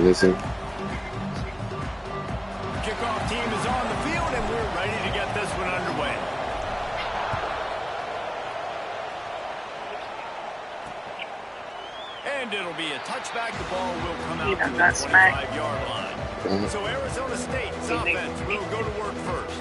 Listen. Kickoff team is on the field, and we're ready to get this one underway. And it'll be a touchback. The ball will come out to the 25-yard line. So Arizona State's offense will go to work first.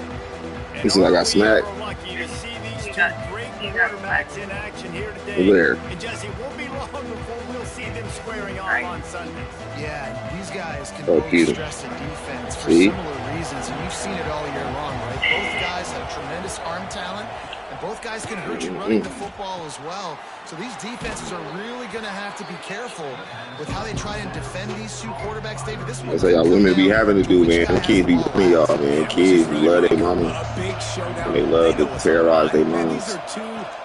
This is like I smacked. We're lucky to see these two great quarterbacks in action here today. Where? And Jesse, it won't be long before we'll see them squaring off on Sunday. Yeah, these guys can both stress the defense for similar reasons, and you've seen it all year long, right? Both guys have tremendous arm talent, and both guys can hurt you running the football as well. So these defenses are really going to have to be careful with how they try and defend these two quarterbacks, David. This That's what y'all women be having to do, man. Them kids be playing y'all, man. Kids love their mama. And they love to terrorize their moms. These are two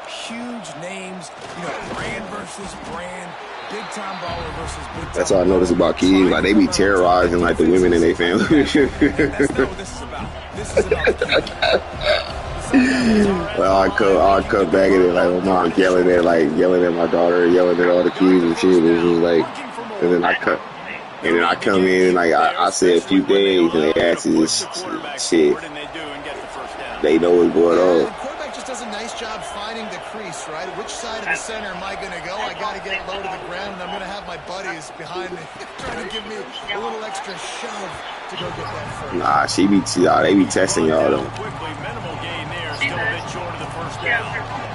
huge names, you know, brand versus brand, big time baller versus big time. That's all I notice about kids. Like, they be terrorizing, like, the women in their family. That's not what this is about. This is about the kid. Well, I'll come back and then, like, my mom yelling at my daughter, yelling at all the kids and shit. It was like, and then I come in, like, I say a few days, and they ask this shit. They know what's going on. The quarterback just does a nice job finding the crease, right? Which side of the center am I going to go? I got to get low to the ground, and I'm going to have my buddies behind me trying to give me a little extra shove to go get that first. Nah, they be testing y'all, though.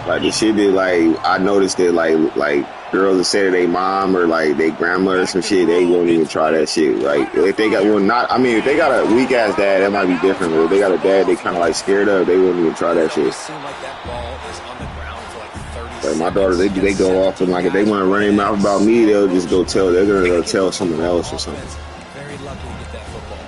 Like, the shit that, like, I noticed that, like girls that say to their mom or, like, their grandma or some shit, they won't even try that shit. Like, if they got, if they got a weak-ass dad, that might be different. But if they got a dad they kind of, like, scared of, they won't even try that shit. Like, my daughter, they go off and, like, if they want to run their mouth about me, they'll just they're going to go tell someone else or something. Very lucky to get that football.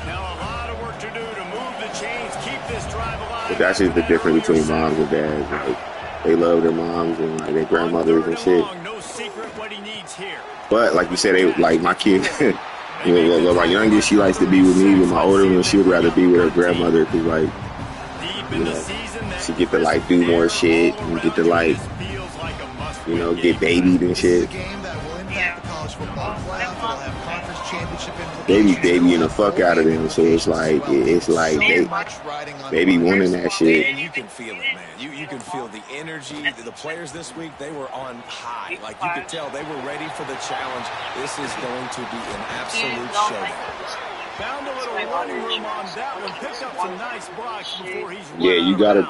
Now a lot of work to do to move the chains, keep this drive alive. But that's just the difference between moms and dads. Like, they love their moms and, like, their grandmothers and shit. No secret what he needs here. But like you said, they, like, my kid, my youngest, she likes to be with me. But my older one, she would rather be with her grandmother because, like, you know, she get to, like, do more shit and get to, like, you know, get babied and shit. Babying the fuck out of them, so it's like they be wanting that shit. And you can feel it, man. You can feel the energy. The players this week, they were on high. Like, you could tell they were ready for the challenge. This is going to be an absolute showdown. Found a little running room on that one. Picked up some nice blocks before he's you gotta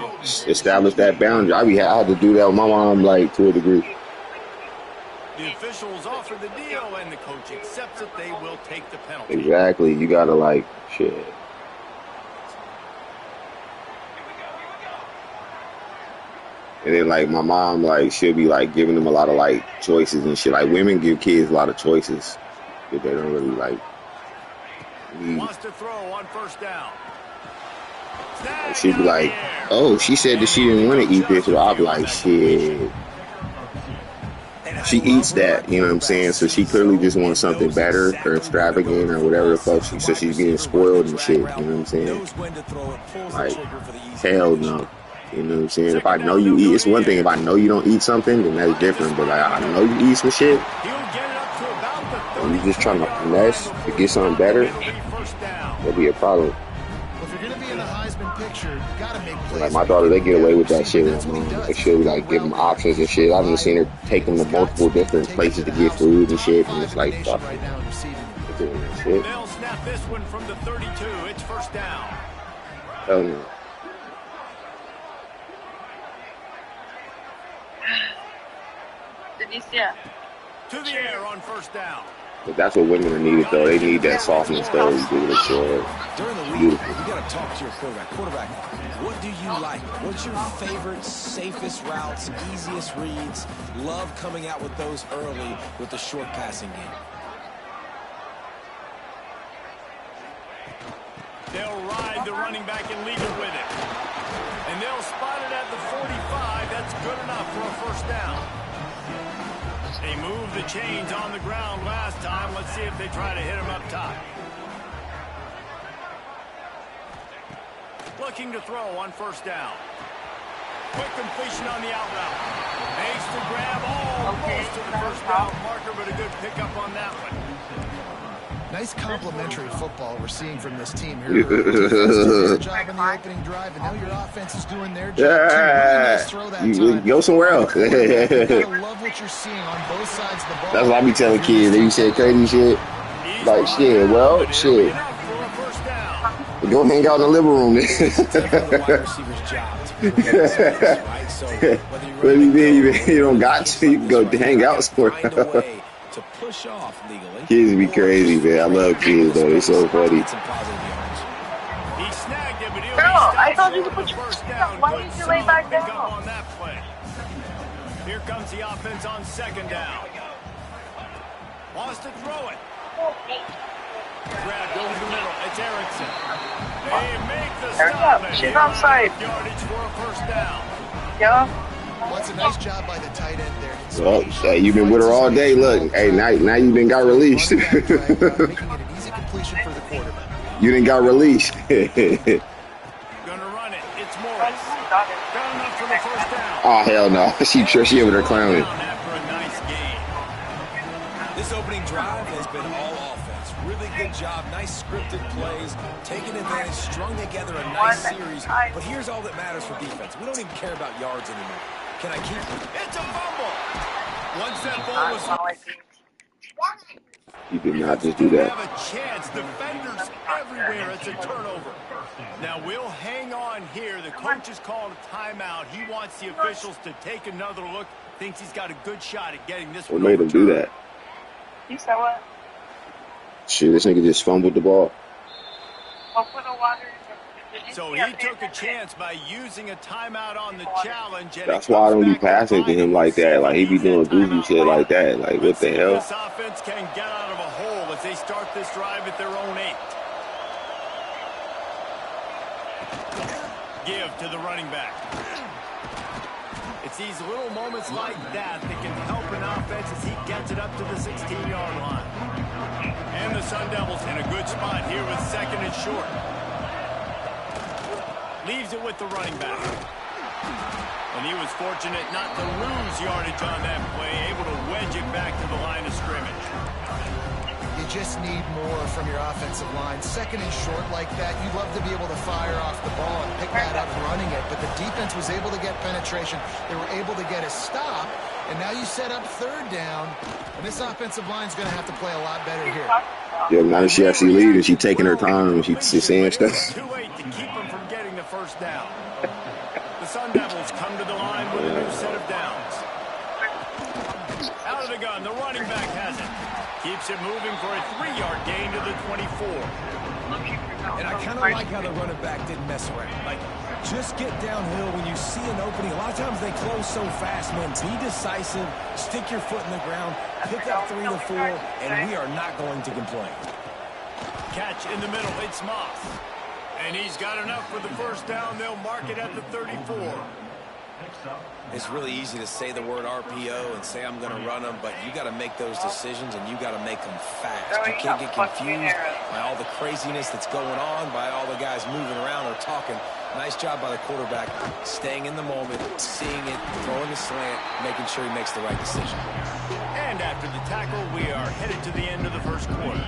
establish that boundary. I had to do that with my mom, like, to a degree. The officials offer the deal, and the coach accepts it. They will take the penalty. Exactly. You gotta, like, shit. And then, like, my mom, like, she'll be, like, giving them a lot of, like, choices and shit. Like, women give kids a lot of choices that they don't really, like, need. Wants to throw on first down. Like, she'd be like, oh, she said that she didn't want to eat this. Or I'll be like, shit. She eats that, you know what I'm saying? So she clearly just wants something better or extravagant or whatever the fuck. So she's getting spoiled and shit, you know what I'm saying? Like, hell no. You know what I'm saying? If I know you eat, it's one thing if I know you don't eat something, then that's different. But, like, I know you eat some shit, and you just trying to finesse to get something better, that'll be a problem. Well, if you're going to be in the Heisman picture, you got to make plays. Like, my daughter, they get away with that shit with my mom. Like, she'll, like, give them options and shit. I've just seen her take them to multiple different places to get food and shit, and it's like, fuck it. Doing that shit. They'll snap this one from the 32. It's first down. Hell no. To the air on first down. But that's what women are needed, though. They need that softness, though. You do it, sure. During the week, you got to talk to your quarterback. Quarterback, what do you like? What's your favorite, safest routes, easiest reads? Love coming out with those early with the short passing game. They'll ride the running back and lead it with it. And they'll spot it at the 45. That's good enough for a first down. They moved the chains on the ground last time. Let's see if they try to hit him up top. Looking to throw on first down. Quick completion on the out route. Makes the grab almost to the first down marker, but a good pickup on that one. Nice complementary football we're seeing from this team here. Defense did their job in the opening drive, and now your offense is doing their job. Really nice throw that time. Go somewhere else. You gotta love what you're seeing on both sides of the ball. That's what I be telling kids. They said crazy shit. Like, shit, well, shit. Go hang out in the living room. But you don't got to. You can go hang out somewhere. To push off legally. Kids be crazy, man. I love kids, though. They're so funny. He snagged it, but I told you to put your first down. Why did you lay back down? On that play. Here comes the offense on second down. Wants to throw it. Grabbed over the middle. It's Erickson. They make the stop. She's outside. Yardage for a first down. Yeah. Well, it's a nice job by the tight end there. Well, hey, you've been with her all day. Look, hey, now you done got released. Making it an easy completion for the quarterback. You done got released. Gonna run it. It's Morris. Got enough for the first down. Oh, hell no. She over there clowning. After a nice game. This opening drive has been all offense. Really good job. Nice scripted plays. Taking advantage, strung together a nice series. But here's all that matters for defense. We don't even care about yards anymore. Can I keep it? It's a fumble. Once that ball was... You did not just do that. Have a chance. Defenders everywhere. It's a turnover. Now we'll hang on here. The coach has called a timeout. He wants the officials to take another look. Thinks he's got a good shot at getting this What one made him do that? You said what? Shit, this nigga just fumbled the ball. I'll put the water. So he took a chance by using a timeout on the challenge. That's why I don't be passing to him like that. Like, he be doing goofy shit like that. Like, what the hell? This offense can get out of a hole as they start this drive at their own 8. Give to the running back. It's these little moments like that that can help an offense as he gets it up to the 16-yard line. And the Sun Devils in a good spot here with second and short. Leaves it with the running back. And he was fortunate not to lose yardage on that play, able to wedge it back to the line of scrimmage. You just need more from your offensive line. Second and short like that, you'd love to be able to fire off the ball and pick that up running it, but the defense was able to get penetration. They were able to get a stop, and now you set up third down, and this offensive line's going to have to play a lot better here. Yeah, now that she actually leads and she taking her time and she's saying stuff. Too late to keep them from getting the first down. The Sun Devils come to the line with a new set of downs. Out of the gun, the running back has it. Keeps it moving for a 3-yard gain to the 24. And I kind of like how the running back didn't mess around. Like, just get downhill when you see an opening. A lot of times they close so fast, man. Be decisive, stick your foot in the ground, pick up 3 to 4, and we are not going to complain. Catch in the middle, it's Moss. And he's got enough for the first down. They'll mark it at the 34. It's really easy to say the word RPO and say I'm going to run them, but you got to make those decisions and you got to make them fast. You can't get confused by all the craziness that's going on, by all the guys moving around or talking. Nice job by the quarterback, staying in the moment, seeing it, throwing the slant, making sure he makes the right decision. And after the tackle, we are headed to the end of the first quarter.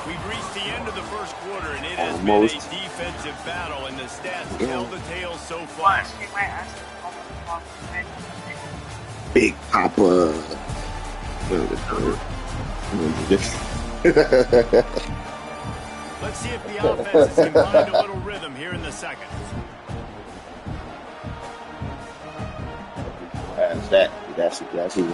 We've reached the end of the first quarter, and it has been a defensive battle, and the stats tell the tale so far. Big Papa. Let's see if the offenses can find a little rhythm here in the second. That's who was yeah.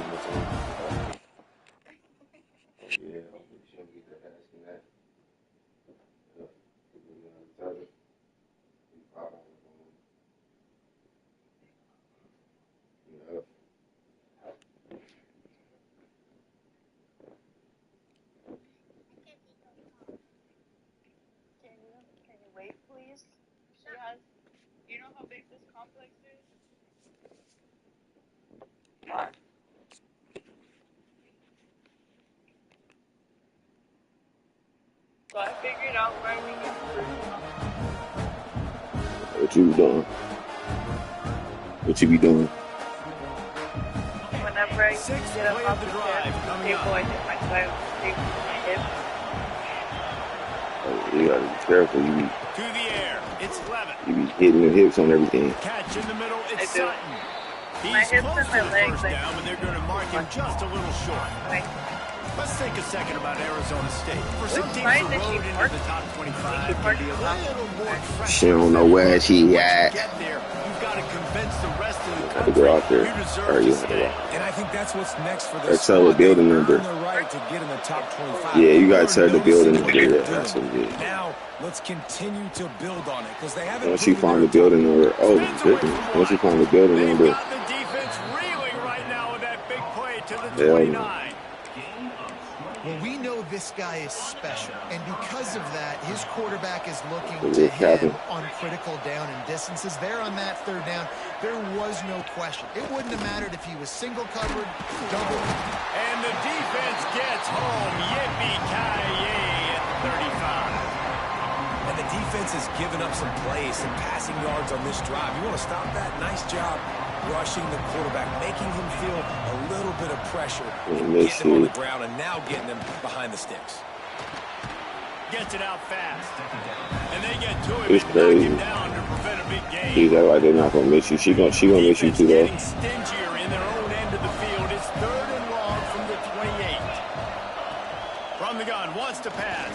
You know how big this complex is? What? out where we get What you doing? What you be doing? whenever I get up off the table, I just like my hip. Oh, you gotta be careful. You be To the air. It's Levitt. you be hitting your hips on everything. Catch in the middle. It's I do. Sutton. My He's hips close and to my the legs, first down, but they're going to mark him just a little short. Let's take a second about Arizona State. For some teams, the road into the top 25 can be a little more pressure. She don't know where she at. Get there, you've got to convince the rest of the Have to country go out there. you deserve Or you to have to stay. go. And I think that's what's next for this Let's tell the building number. The right to get in the top 25. Yeah, you gotta tell the Noticing building what number. they're Yeah, doing. that's what it is. Now, let's continue to build on it because they haven't. Once you find the building number, oh my goodness. Once you find the building They've number, got the defense reeling right now with that big play to the hell 29. no. Well, we know this guy is special, and because of that, his quarterback is looking It to is happening. him on critical down and distances. There on that third down, there was no question. It wouldn't have mattered if he was single covered, double. And the defense gets home. Yippee-ki-yay at 35. And the defense has given up some plays, some passing yards on this drive. You want to stop that? Nice job rushing the quarterback, making him feel a little bit of pressure, and getting him on the ground, and now getting him behind the sticks. Gets it out fast. And they get to him It's and knock crazy. him down to prevent a big gain. He's like they're not gonna miss you. She gonna miss you too though. Getting stingier in their own end of the field. It's 3rd and long from the 28. From the gun, wants to pass.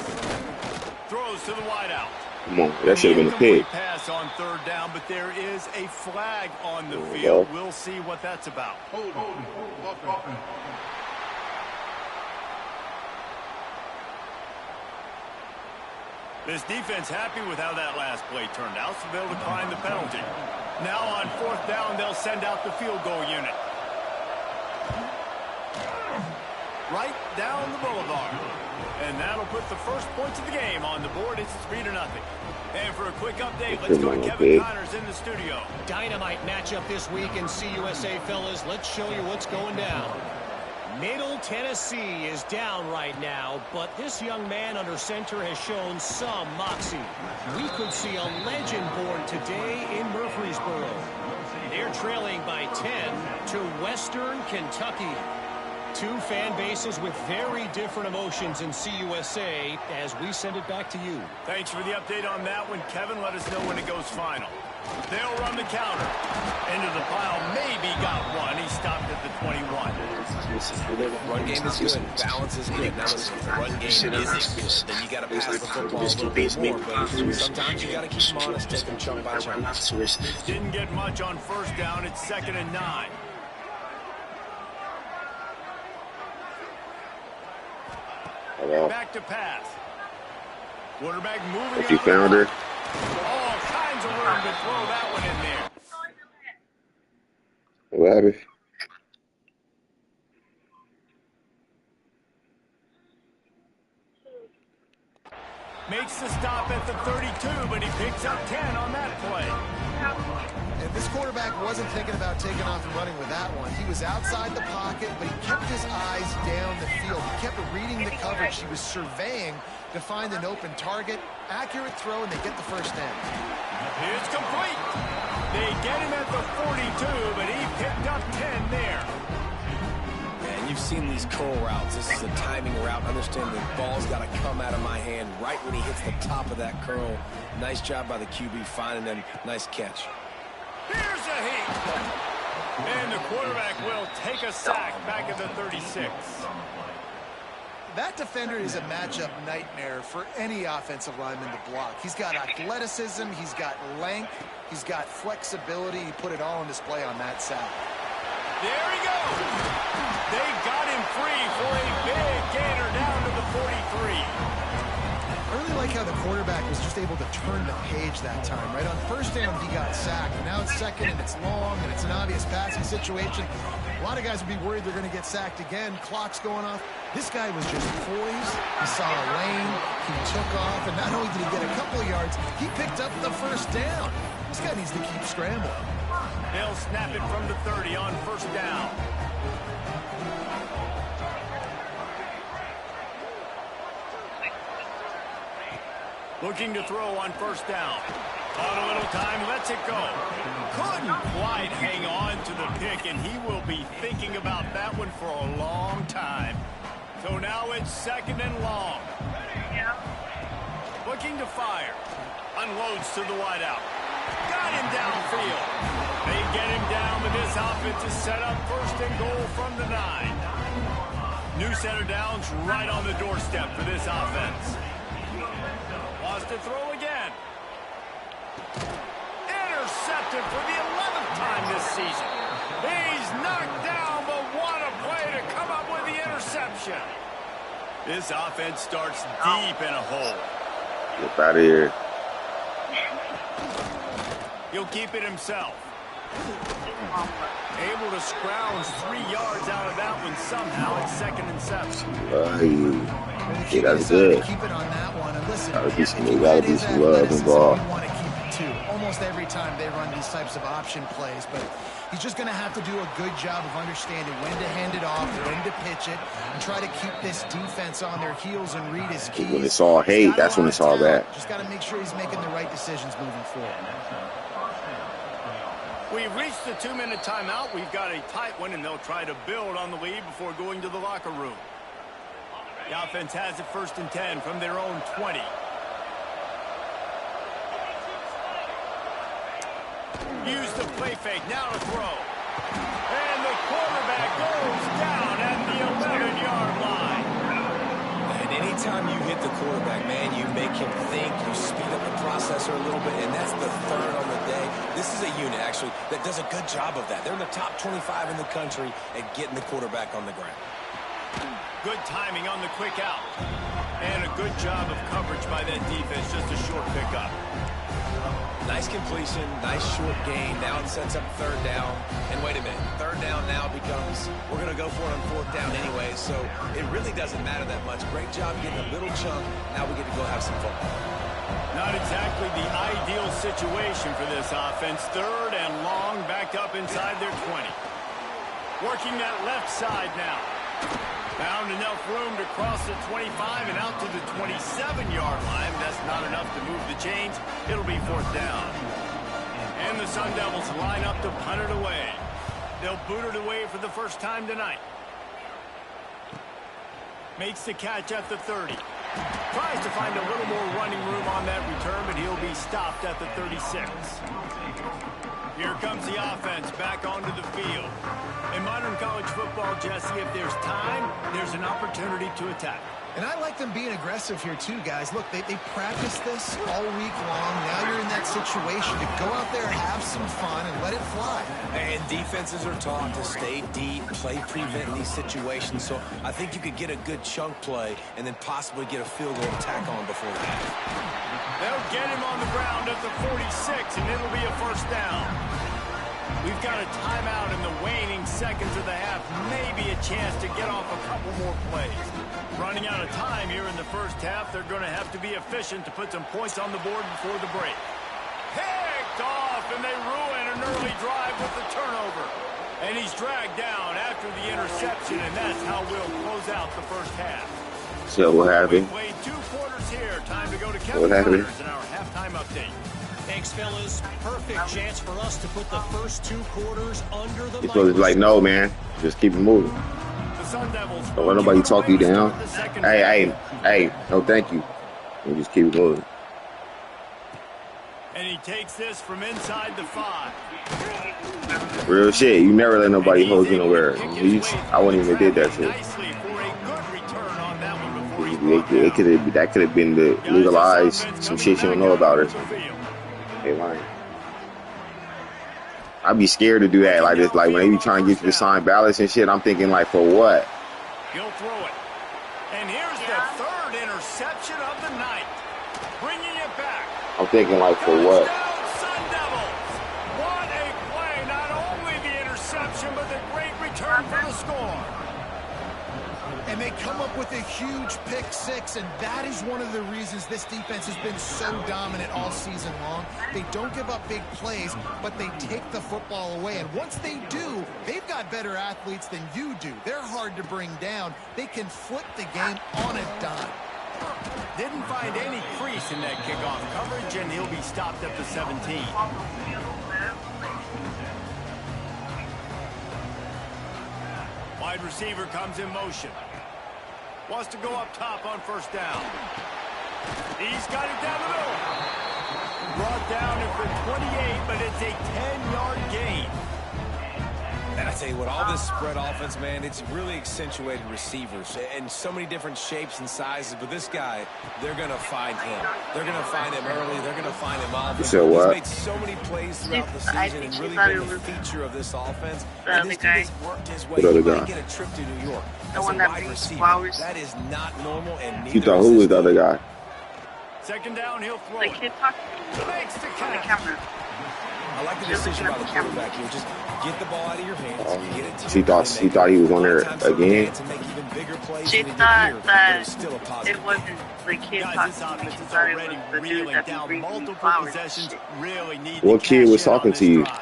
Throws to the wideout. Come on, that should have been a pick. Pass on 3rd down, but there is a flag on the There we field. go. We'll see what that's about. This defense happy with how that last play turned out, so they'll decline the penalty. Now on 4th down, they'll send out the field goal unit. Right down the boulevard. And that'll put the first points of the game on the board. It's 3-0. And for a quick update, let's go to Kevin Connors in the studio. Dynamite matchup this week in CUSA, fellas. Let's show you what's going down. Middle Tennessee is down right now, but this young man under center has shown some moxie. We could see a legend born today in Murfreesboro. They're trailing by 10 to Western Kentucky. Two fan bases with very different emotions in CUSA as we send it back to you. Thanks for the update on that one, Kevin. Let us know when it goes final. They'll run the counter. Into the pile, maybe got one. He stopped at the 21. Run game is good. Balance is good. Now listen, if the run game isn't good, then you got to pass the football a little bit more. But sometimes you got to keep them honest, take them chunk by chunk. Didn't get much on 1st down. It's 2nd and 9. Back to pass. Quarterback moving. If you found her. All kinds of room to throw that one in there. What happened? Makes the stop at the 32, but he picks up 10 on that play. And this quarterback wasn't thinking about taking off and running with that one. He was outside the pocket, but he kept his eyes down the field. He kept reading the coverage. He was surveying to find an open target. Accurate throw, and they get the first down. It's complete. They get him at the 42, but he picked up 10 there. And you've seen these curl routes. This is a timing route. Understand the ball's got to come out of my hand right when he hits the top of that curl. Nice job by the QB finding him. Nice catch. Here's a heat. And the quarterback will take a sack back at the 36. That defender is a matchup nightmare for any offensive lineman to block. He's got athleticism, he's got length, he's got flexibility. He put it all on display on that sack. There he goes. They got him free for a big gainer down to the 43. I really like how the quarterback was just able to turn the page that time, right? On 1st down, he got sacked. Now it's 2nd, and it's long, and it's an obvious passing situation. A lot of guys would be worried they're going to get sacked again. Clock's going off. This guy was just poised. He saw a lane. He took off, and not only did he get a couple of yards, he picked up the 1st down. This guy needs to keep scrambling. They'll snap it from the 30 on 1st down. Looking to throw on first down. On a little time, lets it go. Couldn't quite hang on to the pick, and he will be thinking about that one for a long time. So now it's 2nd and long. Looking to fire. Unloads to the wideout. Got him downfield. They get him down, but this offense is set up 1st and goal from the 9. New center downs right on the doorstep for this offense. Wants to throw again. Intercepted for the 11th time this season. He's knocked down, but what a play to come up with the interception. This offense starts deep in a hole. Get out of here. He'll keep it himself. Able to scrounge 3 yards out of that one somehow at 2nd and 7. Yeah, that's good. Keep it on that one. And listen, Gotta be some love involved. You want to keep it too. Almost every time they run these types of option plays, but he's just going to have to do a good job of understanding when to hand it off, when to pitch it, and try to keep this defense on their heels and read his keys. When it's all hate, that's when it's all that. Just got to make sure he's making the right decisions moving forward. We've reached the 2-minute timeout. We've got a tight one, and they'll try to build on the lead before going to the locker room. The offense has it 1st and 10 from their own 20. Use the play fake, now to throw. And the quarterback goes down at the 11-yard line. And anytime you hit the quarterback, man, you make him think, you speed up the processor a little bit, and that's the 3rd on the day. This is a unit, actually, that does a good job of that. They're in the top 25 in the country at getting the quarterback on the ground. Good timing on the quick out. And a good job of coverage by that defense, just a short pickup. Nice completion, nice short gain. Now it sets up 3rd down. And wait a minute, 3rd down now becomes, we're going to go for it on 4th down anyway, so it really doesn't matter that much. Great job getting a little chunk. Now we get to go have some fun. Not exactly the ideal situation for this offense. 3rd and long, backed up inside their 20. Working that left side now. Found enough room to cross the 25 and out to the 27-yard line. That's not enough to move the chains. It'll be 4th down. And the Sun Devils line up to punt it away. They'll boot it away for the first time tonight. Makes the catch at the 30. Tries to find a little more running room on that return, but he'll be stopped at the 36. Here comes the offense back onto the field. In modern college football, Jesse, if there's time, there's an opportunity to attack. And I like them being aggressive here too, guys. Look, they practice this all week long. Now you're in that situation to go out there, have some fun, and let it fly. And defenses are taught to stay deep, play prevent in these situations. So I think you could get a good chunk play and then possibly get a field goal tack on before that. They'll get him on the ground at the 46, and it'll be a 1st down. We've got a timeout in the waning seconds of the half. Maybe a chance to get off a couple more plays. Running out of time here in the first half. They're going to have to be efficient to put some points on the board before the break. Picked off, and they ruin an early drive with the turnover. And he's dragged down after the interception, and that's how we'll close out the first half. So what happened? We played 2 quarters here. Time to go to Kevin Connors in our halftime update. Thanks, fellas. Perfect chance for us to put the first 2 quarters under the. You're supposed to be like, no, man. Just keep it moving. Don't let nobody talk you down. Hey, no, thank you. And just keep it moving. And he takes this from inside the 5. Real shit. You never let nobody hold you nowhere. I wouldn't even did that shit. That could have been to legalize some shit you don't know about or something. Hey, lying. I'd be scared to do that. Like this, like when they be trying to get you to sign ballots and shit. I'm thinking like, for what? He'll throw it. And here's the 3rd interception of the night. Bringing it back. I'm thinking like, for what? Sun Devils. What a play. Not only the interception, but the great return for the score. And they come up with a huge pick 6, and that is one of the reasons this defense has been so dominant all season long. They don't give up big plays, but they take the football away. And once they do, they've got better athletes than you do. They're hard to bring down. They can flip the game on a dime. Didn't find any crease in that kickoff coverage, and he'll be stopped at the 17. Wide receiver comes in motion. Wants to go up top on first down. He's got it down the middle. Brought down for 28, but it's a 10-yard gain. And I tell you what, all this spread offense, man, it's really accentuated receivers and so many different shapes and sizes. But this guy, they're going to find him. They're going to find him early. They're going to find him often. So what? He's made so many plays throughout the season and really been the feature of this offense. And this dude has worked his way. He might get a trip to New York as a wide receiver. That is not normal, and neither You thought who was the other guy? Second down, he'll throw The it. kid talking Makes the on the catch. camera. I like the decision by the quarterback here. Just get the ball out of your hands. Get it to She thought he was on there again. She thought that it wasn't the kid Guys, this talking. offense She is thought it already was the dude reeling that down be bringing multiple flowers and possessions. shit. Really need What to kid cash was in on talking this to you? drive.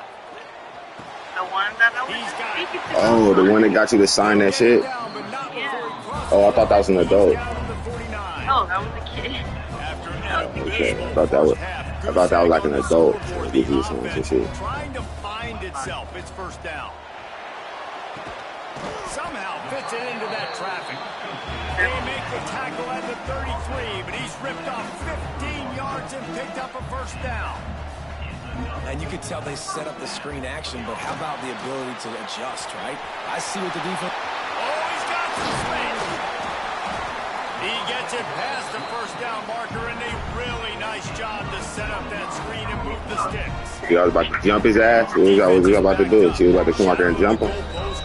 The one that I was He's got it. speaking to. Oh, the one that got you to sign that He'll get it shit? down, but not before he crosses Oh, I thought that was an the adult. down to the 49. Oh, that was a kid. After an Okay, unbelievable I thought that was first half, like an Goose adult. on the scoreboard. This The is some offense shit. trying to find itself. It's first down. Somehow fits it into that traffic. They make the tackle at the 33, but he's ripped off 15 yards and picked up a first down. And you could tell they set up the screen action, but how about the ability to adjust, right? I see what the defense... Oh, he's got some space. He gets it past the first down marker, and a really nice job to set up that screen and move the sticks. She was about to jump his ass. What was he about to do? She was about to come out there and jump him.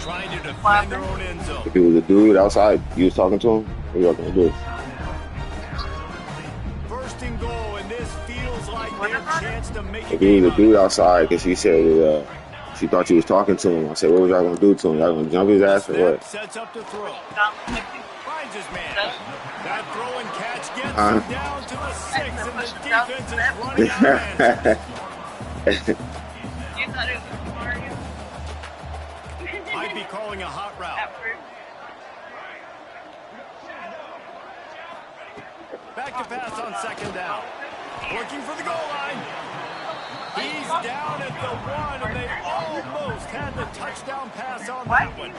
Trying to defend their own end zone. If he was a dude outside, you was talking to him, what you gonna do? First and goal, and this feels like their chance to make If he was a dude outside, because she said she thought you was talking to him. I said, what was y'all gonna do to him? Y'all gonna jump his ass or what? Sets up to throw. Finds his man. That throw and catch gets him down to the 6, and the defense is running out of answers. You thought it was Mario? Might be calling a hot route. At first. Back to pass on second down. Looking for the goal line. He's down at the 1, and they almost had the touchdown pass on that one.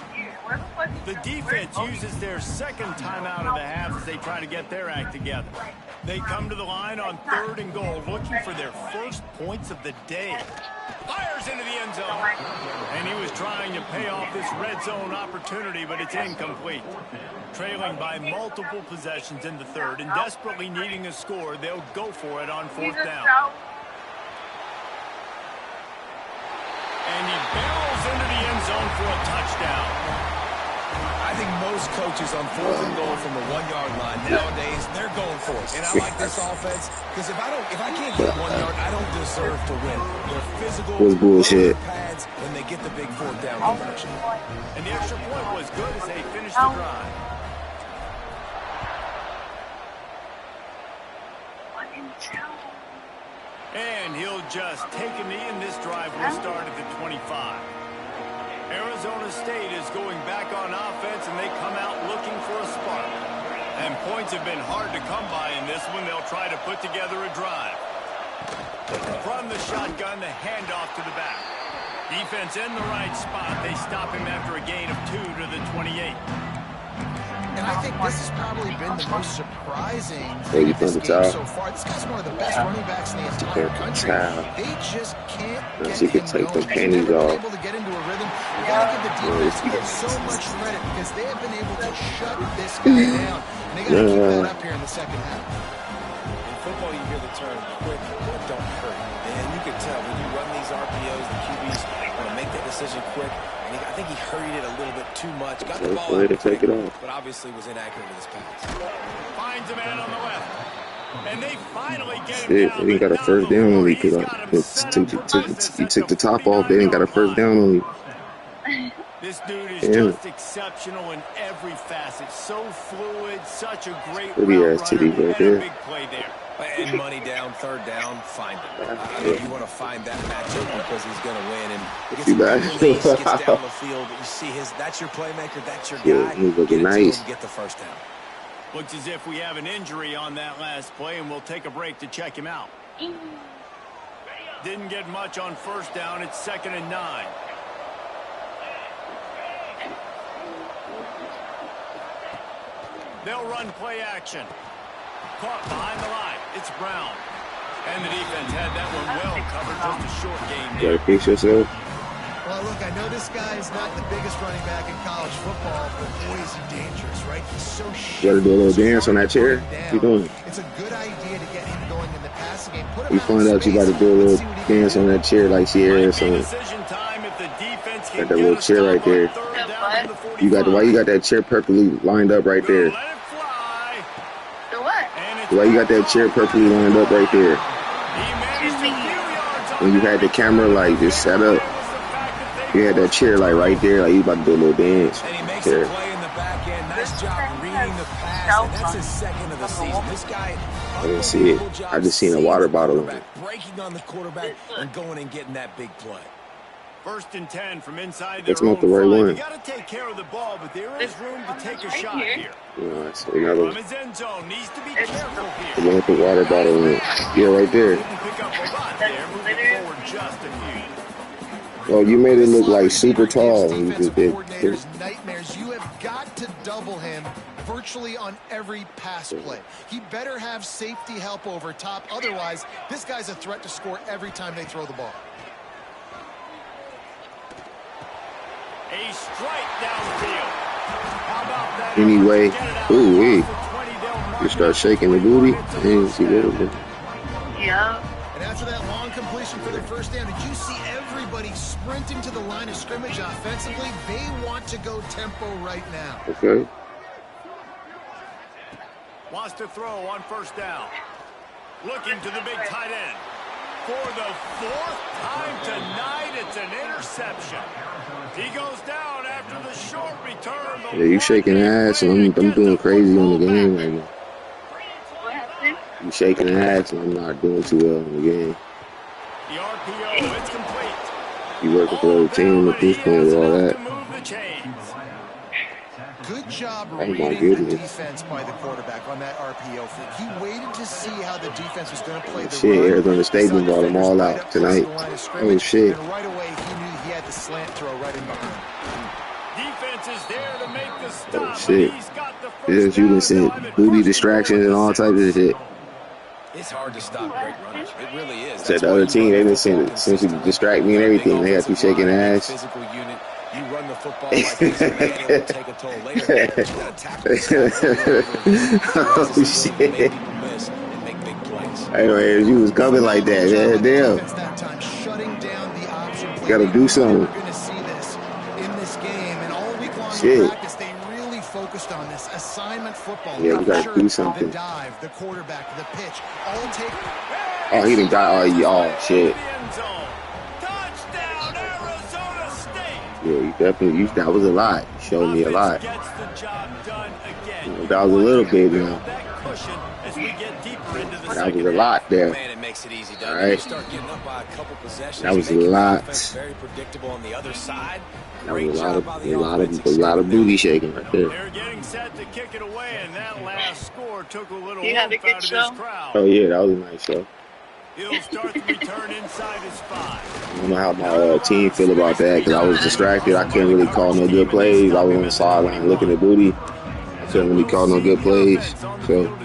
The defense uses their second timeout of the half as they try to get their act together. They come to the line on third and goal, looking for their first points of the day. Fires into the end zone. And he was trying to pay off this red zone opportunity, but it's incomplete. Trailing by multiple possessions in the third and desperately needing a score, they'll go for it on fourth down. And he barrels into the end zone for a touchdown. I think most coaches on fourth and goal from the 1-yard line nowadays, they're going for it. And I like this offense because if I can't get 1 yard, I don't deserve to win. They're physical, was bullshit. pads, and they get the big fourth down conversion. And the extra point was good as they finished the drive. And he'll just take a knee, and this drive will start at the 25. Arizona State is going back on offense, and they come out looking for a spark. And points have been hard to come by in this one. They'll try to put together a drive. From the shotgun, the handoff to the back. Defense in the right spot. They stop him after a gain of 2 to the 28. And I think this has probably been the most surprising Hey, thing in this you game found the so far. This guy's one of the best running backs in the entire country. They just can't get She could him take going. the panties off. Able to get into a rhythm. You gotta give the defense so much credit because they have been able to shut this guy down. And they gotta keep that up here in the second half. In football, you hear the term quick but don't hurt. And you can tell when you run these RPOs, the QBs want to make that decision quick. And I think he hurried it a little bit too much. Got the ball out take it off. but obviously was inaccurate with his pass. Finds a man on the left. And they finally get him Shit, down. they didn't got a first down on me because he took the top off. They didn't got a first down on me. This dude is just exceptional in every facet. So fluid, such a great Pretty route ass runner, titty right and there. a big play there. And money down, third down, find him. I think you want to find that matchup because he's going to win. And gets Too bad. release, gets down the field. You see that's your playmaker, that's your guy. Yeah, he's looking Get it to nice. him, get the first down. Looks as if we have an injury on that last play, and we'll take a break to check him out. Didn't get much on first down. It's 2nd and 9. They'll run play action. Caught behind the line. It's Brown. And the defense had that one well covered. Just a short game there. You gotta fix yourself. Well, look, I know this guy is not the biggest running back in college football, but boy, is he dangerous, right? He's so short. You gotta do a little dance on that chair. What you doing? It's a good idea to get him going in the passing game. You find out you got to do a little dance on that chair like Sierra or something. Got that little chair right there. You got why you got that chair perfectly lined up right there. The what? Why you got that chair perfectly lined up right there? When you had the camera like just set up, you had that chair like right there, like you about to do a little dance. And he makes a play in the back end. Nice job reading the pass, and that's his 2nd of the season. This guy, I didn't see it. I just seen a water bottle. Breaking on the quarterback and going and getting that big play. 1st and 10 from inside That's their not the own right five. one. You got to take care of the ball, but there is room to take a shot here. No, that's another. From his end zone, needs to be careful here. The one with the water bottle in it. Yeah, right there. Didn't pick up a lot there, moving forward just a few. Oh, you made it look like super tall. You just did. Coordinator's nightmares. You have got to double him virtually on every pass play. He better have safety help over top. Otherwise, this guy's a threat to score every time they throw the ball. A strike downfield. How about that? Anyway, ooh, you start shaking the booty. I didn't see what it was. Yeah. And after that long completion for their first down, did you see everybody sprinting to the line of scrimmage offensively? They want to go tempo right now. Okay. Wants to throw on 1st down. Looking to the big tight end. For the 4th time tonight, it's an interception. He goes down after the short return. Yeah, you shaking ass, and I'm doing crazy on the game right now. What happened? You shaking ass, and I'm not doing too well in the game. The RPO, it's complete. You working for the team at this point with all that. Good job Oh, my reading the goodness. defense by the quarterback on that RPO flick. He waited to see how the defense was going to play the Shit, run. Arizona State Saw brought them defenders all right out up close to tonight. the line of Oh, scrimmage, shit. And right away, he knew he had the slant throw right in behind. Defense is there to make the stop. Oh, shit. He's got the first Yes, you done said booty distractions and all types of shit. It's hard to stop great runners. It really is. Said the other team, they didn't seem to distract me and everything. They got you shaking ass. Physical unit. You run the football like this, man, it will take a toll later. You gotta tackle this guy Oh, over shit. make people miss and make big plays. Anyways, you was coming like that. Yeah, damn. Defense that time, shutting down the option play. Gotta do something. We're going to see this in this game, and all week long Shit. in practice, they really focused on this assignment football. Yeah, we Making gotta sure do something. The dive, the quarterback, the pitch, all take. Oh, he done got, oh, shit. Touchdown, Arizona State. Yeah, you definitely, that was a lot. You showed me a lot. Gets the job done again. You know, that was a little bit, you know. That cushion as we get deeper into the That was a lot there. Man, it makes it easy, doesn't All it? right. You start getting up by a couple possessions. That was a making the lot. offense very predictable on the other side. That was Great a lot job of, by a the lot offense of, a lot of extending booty shaking right there. They're getting set to kick it away, and that last score took a little You had a oomph good out of show? this crowd. Oh yeah, that was a nice show. He'll start the return inside his 5. I don't know how my team feel about that because I was distracted. I couldn't really call no good plays. I was on the sideline looking at booty. I couldn't really call no good plays. So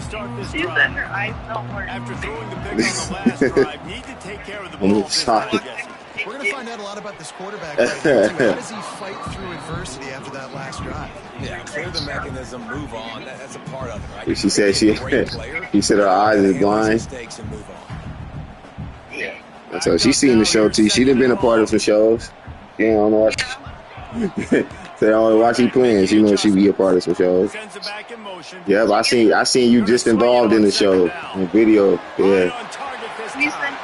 She said her eyes don't work. After throwing the pick on the last drive, need to take care of the I'm ball this sorry. time, Jesse. We're going to find out a lot about this quarterback right now, too. How does he fight through adversity after that last drive? Yeah, clear the mechanism, move on. That's a part of it, right? she said Great player. she said her eyes is Handle his blind. mistakes and move on. So she's seen the show too. She done been a part of some shows. Yeah, I don't know why. So I don't know why she playing. She knows she be a part of some shows. Sends it back in motion. Yeah, but I seen you just involved in the show on video. Right Yeah. on target this You time.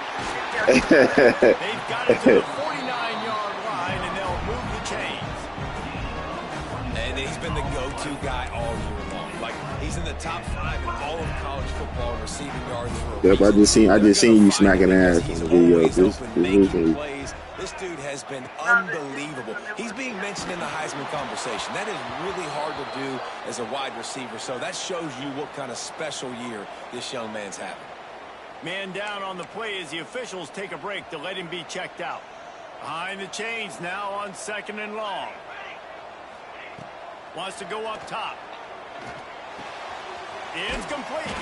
said They've got it to the 49-yard line, and they'll move the chains. And he's been the go-to guy all year long. Like, he's in the top 5 in all of college football in receiving yards for a Yep, I reason. just seen you smacking ass in the video. Always This open, making recently. plays. This This dude has been unbelievable. He's being mentioned in the Heisman conversation. That is really hard to do as a wide receiver, so that shows you what kind of special year this young man's having. Man down on the play as the officials take a break to let him be checked out. Behind the chains now on 2nd and long. Wants to go up top. Incomplete.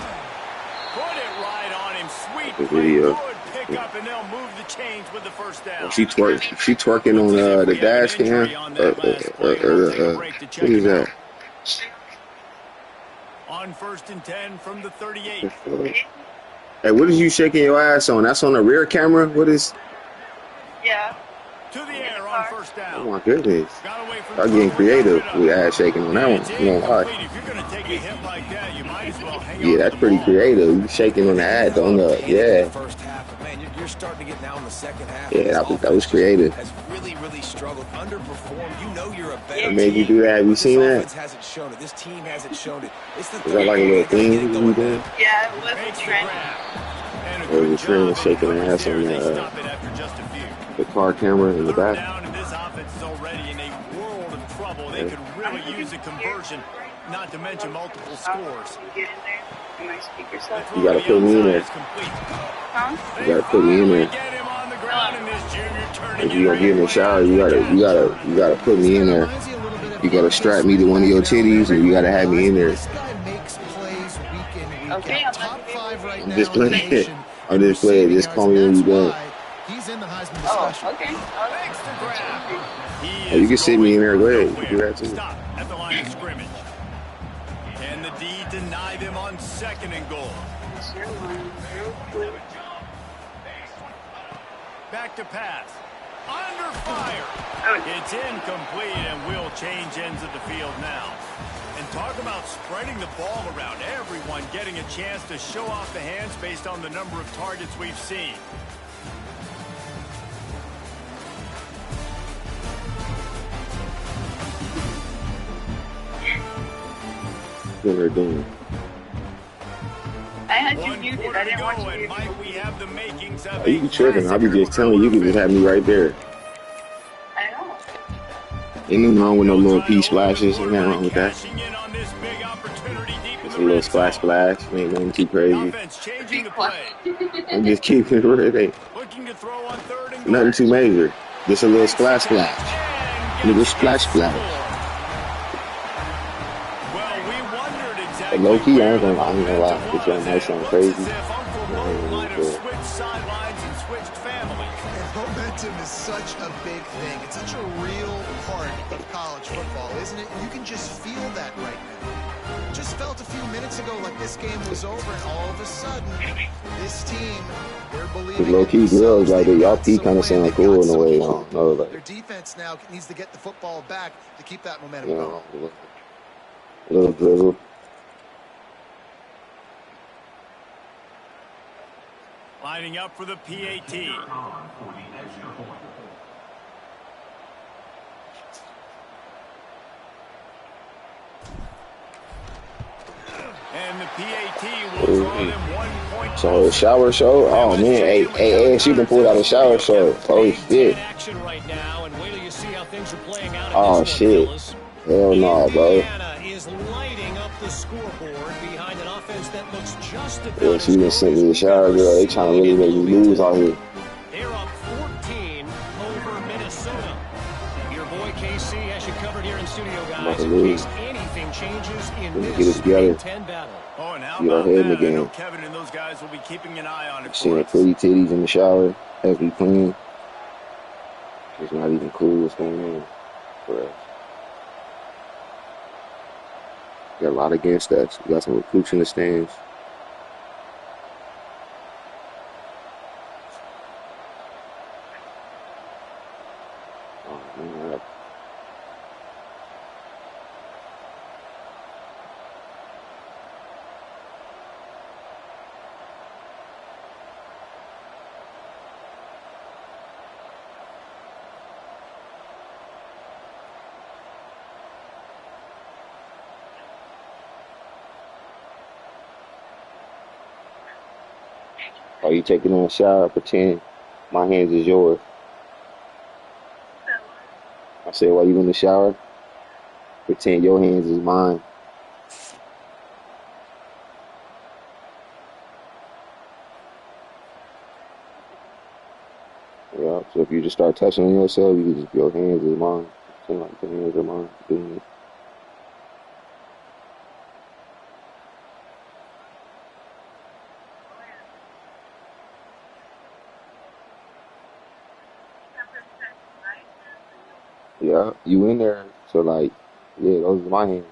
Put it right on him. Sweet play. Good pickup, and they'll move the chains with the first down. She twerking on the dash cam. What is that? On 1st and 10 from the 38. Hey, what is you shaking your ass on? That's on the rear camera? What is? Yeah. To the air on 1st down. Oh my goodness. I'm getting creative with ass shaking on that one. You know why? If you're going to take a hit like that, you might as well hang Yeah, that's pretty creative. You shaking on the ad on the First half, but man, you're starting to get now in the second half. Yeah, that was creative. Has really struggled, underperformed. You know you're a better What made you do that? Have you seen that? This hasn't shown it. This team hasn't shown it. It's the Is that like a little thing you doing? Yeah, it was a trend. Or the trend shaking the ass on the car camera in the back? Down, and this offense is already in a world of trouble. They could really use a conversion, not to mention multiple scores. Get in there. And my speaker stuff. You gotta put me in there. Huh? You gotta put me in there. If you gonna get in the shower, you gotta put me in there. You gotta strap me to one of your titties, and you gotta have me in there. Okay, I'm just playing. I'm just playing. Just call me when you done. He's in the Heisman discussion. Oh, okay. Oh, you can sit me in there. Go ahead. You can do that too. Stop at the line of scrimmage. And the D deny them on 2nd and goal. Back to pass. Under fire. It's incomplete and will change ends of the field now. And talk about spreading the ball around. Everyone getting a chance to show off the hands based on the number of targets we've seen. What they're doing. I had you muted. I didn't want you muted. Oh, you be tripping. I'll be just telling you. You can just have me right there. I know. Ain't nothing wrong with no little pea splashes. Ain't nothing wrong with that. Just a little splash. Ain't nothing too crazy. I'm just keeping it real. Nothing too major. Just a little splash. Little splash. But low key, I ain't gonna lie. This young might sound crazy. Momentum is such a big thing. It's such a real part of college football, isn't it? You can just feel that right now. Just felt a few minutes ago like this game was over, and all of a sudden, this team, they're believing. Low key girls like that. Y'all P kind of sound cool in a way. I don't know. Like, their defense now needs to get the football back to keep that momentum going. A little drizzle. Lining up for the PAT. And the PAT will draw them 1 point. So shower show? Oh man, hey, she can pull out a shower show. Oh shit. Oh shit. Hell no, bro. Yeah, she done sent me the shower, girl. They trying to really make me lose out here. They're up 14 over Minnesota. Your boy KC has you covered here in studio, guys. In case anything changes in this get it together. Big Ten battle. Oh, and how get our about head in the that? I know game. Kevin and those guys will be keeping an eye on it. Seeing pretty titties in the shower as we clean. It's not even cool what's going on for us. Got a lot against us. We got some recruits in the stands. Oh, man. Are you taking on a shower? Pretend my hands is yours. Say while you in the shower, pretend your hands is mine. Yeah, so if you just start touching on yourself, you can just your hands is mine. Pretend like your hands are mine. Doing it. Yeah, you in there, so like, yeah, those are my hands.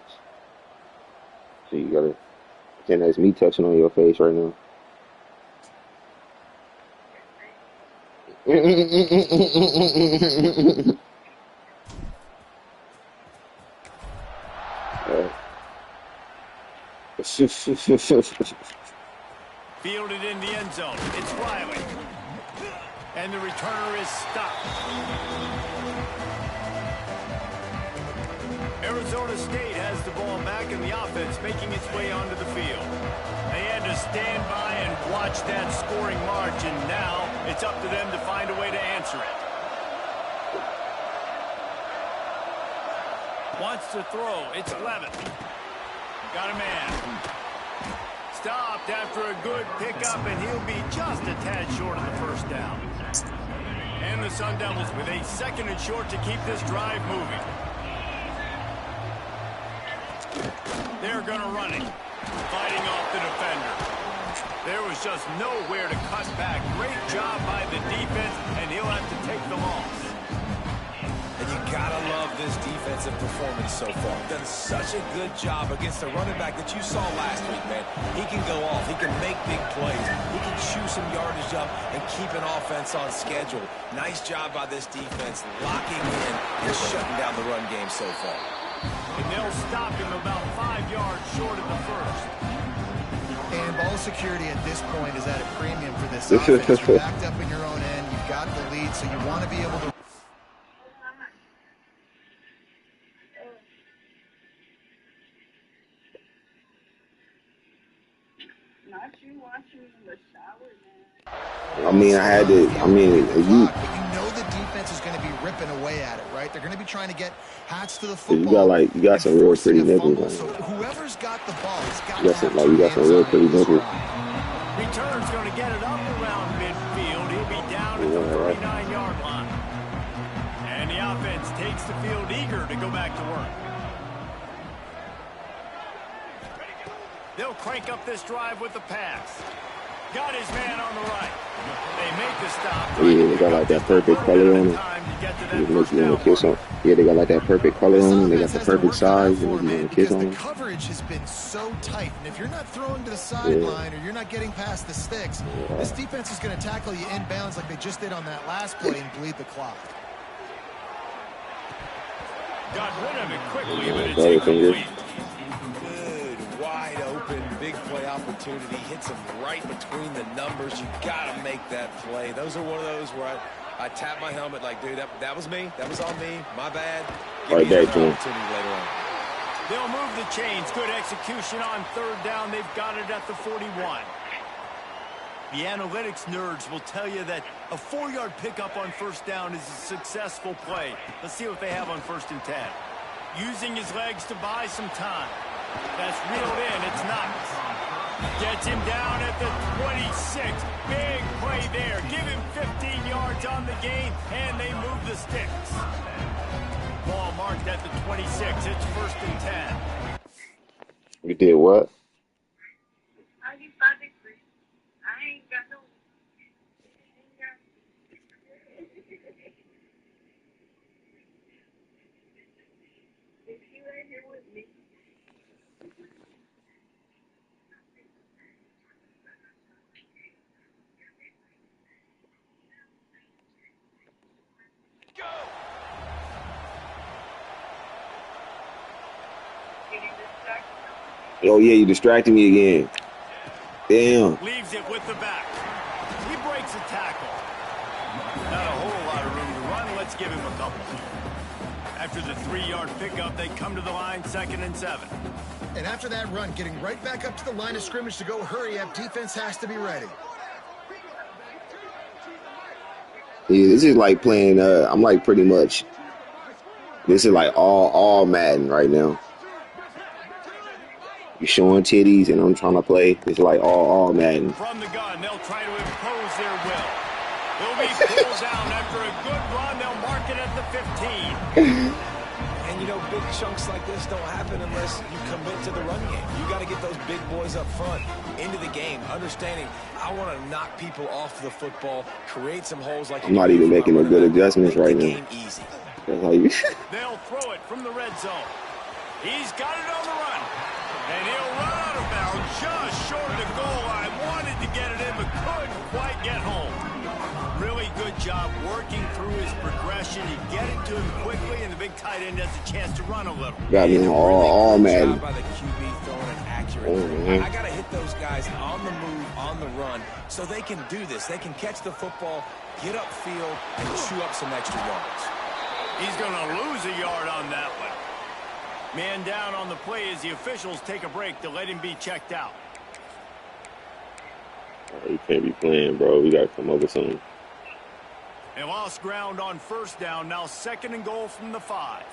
So you gotta pretend that's me touching on your face right now. Fielded in the end zone. It's Riley. And the returner is stopped. Arizona State has the ball back in the offense, making its way onto the field. They had to stand by and watch that scoring margin. Now it's up to them to find a way to answer it. Wants to throw. It's Levitt. Got a man. Stopped after a good pickup, and he'll be just a tad short of the first down. And the Sun Devils with a 2nd and short to keep this drive moving. They're going to run it, fighting off the defender. There was just nowhere to cut back. Great job by the defense, and he'll have to take the loss. And you gotta love this defensive performance so far. Done such a good job against a running back that you saw last week, man. He can go off. He can make big plays. He can chew some yardage up and keep an offense on schedule. Nice job by this defense, locking in and shutting down the run game so far. And they'll stop him about 5 yards short of the first. And ball security at this point is at a premium for this offense. You're backed up in your own end. You've got the lead, so you want to be able to. Not you watching in the shower, I mean, I had to. I mean, you. But you know the defense is going to be ripping away at it, right? They're going to be trying to get hats to the football. You got some real pretty nipples. So whoever's got the ball, it's got you got some real pretty nipples. Return's going to get it up around midfield. He'll be down at the 39-yard line. And the offense takes the field eager to go back to work. They'll crank up this drive with the pass. Got his man on the right. They make the stop. Yeah, they got like that perfect color on it. You want to kiss on. Yeah, they got like that perfect color on them. They got the perfect size. You want to kiss on them. The coverage has been so tight, and if you're not throwing to the sideline or you're not getting past the sticks, this defense is going to tackle you inbounds like they just did on that last play and bleed the clock. Got rid of it quickly, but it's incomplete. Wide open, big play opportunity, hits him right between the numbers. You got to make that play. Those are one of those where I tap my helmet like, dude, that was me. That was on me. My bad. Give me another opportunity later on. They'll move the chains. Good execution on 3rd down. They've got it at the 41. The analytics nerds will tell you that a 4-yard pickup on 1st down is a successful play. Let's see what they have on 1st and 10. Using his legs to buy some time. That's reeled in. It's nice. Gets him down at the 26. Big play there. Give him 15 yards on the gain, and they move the sticks. Ball marked at the 26. It's 1st and 10. You did what? I ain't got no. If you ain't here with me. Oh yeah, you distracted me again. Damn. Leaves it with the back. He breaks a tackle. Not a whole lot of room to run. Let's give him a couple. After the 3-yard pickup, they come to the line, 2nd and 7. And after that run, getting right back up to the line of scrimmage to go hurry up, defense has to be ready. Yeah, this is like playing. I'm like pretty much This is like all Madden right now. You showing titties and I'm trying to play. It's like all Madden. From the gun, they'll try to impose their will. They'll be pulled down after a good run. They'll mark it at the 15. And, you know, big chunks like this don't happen unless you commit to the run game. You got to get those big boys up front into the game, understanding I want to knock people off the football, create some holes like I'm not even making no good adjustments right now. Easy. That's how you. They'll throw it from the red zone. He's got it on the run. And he'll run out of bounds just short of the goal line. Wanted to get it in, but couldn't quite get home. Really good job working through his progression. You get it to him quickly, and the big tight end has a chance to run a little. Got me all Madden. By the QB throwing it accurately. I got to hit those guys on the move, on the run, so they can do this. They can catch the football, get upfield, and chew up some extra yards. He's going to lose a yard on that one. Man down on the play as the officials take a break to let him be checked out. Oh, you can't be playing, bro. We got to come up with something. They lost ground on first down. Now 2nd and goal from the 5.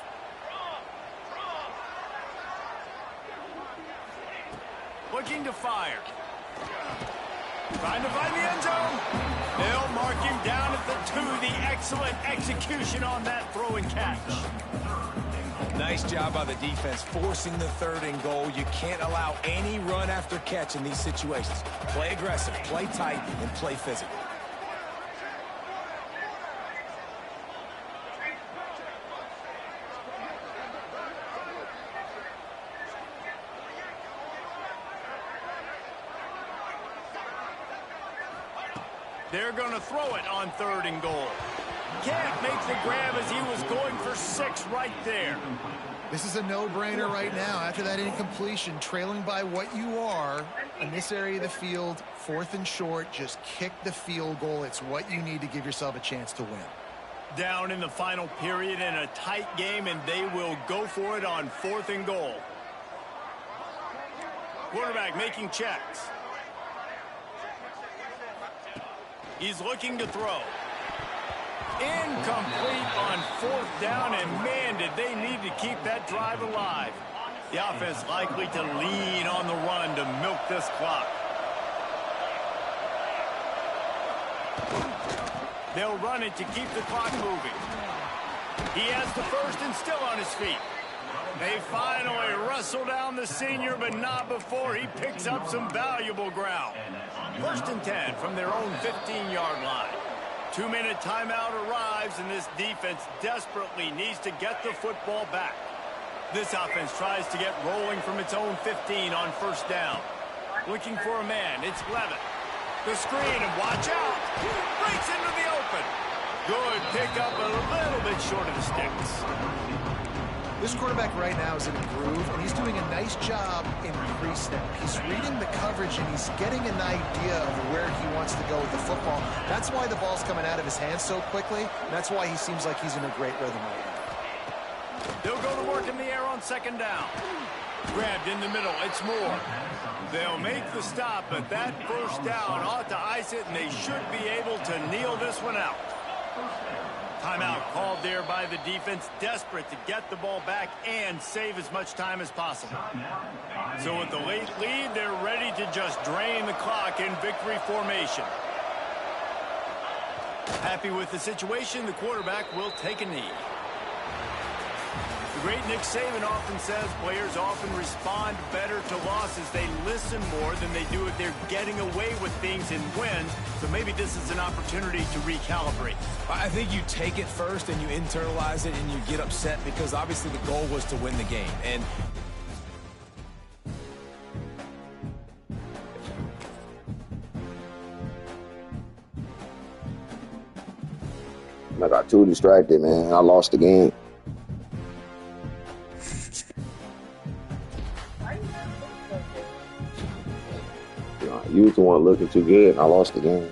Looking to fire. Trying to find the end zone. They'll mark him down at the 2. The excellent execution on that throw and catch. Nice job by the defense forcing the 3rd and goal. You can't allow any run after catch in these situations. Play aggressive, play tight, and play physical. They're going to throw it on 3rd and goal. Can't make the grab as he was going for 6 right there. This is a no-brainer right now. After that incompletion, trailing by what you are in this area of the field, 4th and short, just kick the field goal. It's what you need to give yourself a chance to win. Down in the final period in a tight game, and they will go for it on 4th and goal. Quarterback making checks. He's looking to throw. Incomplete on 4th down, and man, did they need to keep that drive alive. The offense likely to lean on the run to milk this clock. They'll run it to keep the clock moving. He has the 1st and still on his feet. They finally wrestle down the senior, but not before he picks up some valuable ground. 1st and 10 from their own 15-yard line. 2-minute timeout arrives, and this defense desperately needs to get the football back. This offense tries to get rolling from its own 15 on 1st down. Looking for a man. It's Levitt. The screen, and watch out. Breaks into the open. Good pickup, a little bit short of the sticks. This quarterback right now is in a groove, and he's doing a nice job in pre-snap. He's reading the coverage, and he's getting an idea of where he wants to go with the football. That's why the ball's coming out of his hands so quickly, and that's why he seems like he's in a great rhythm right now. They'll go to work in the air on 2nd down. Grabbed in the middle. It's Moore. They'll make the stop, but that 1st down ought to ice it, and they should be able to kneel this one out. Timeout called there by the defense, desperate to get the ball back and save as much time as possible. So with the late lead, they're ready to just drain the clock in victory formation. Happy with the situation, the quarterback will take a knee. The great Nick Saban often says players often respond better to losses. They listen more than they do if they're getting away with things in wins. So maybe this is an opportunity to recalibrate. I think you take it first and you internalize it and you get upset because obviously the goal was to win the game. And I got too distracted, man. I lost the game. You was the one looking too good, and I lost the game.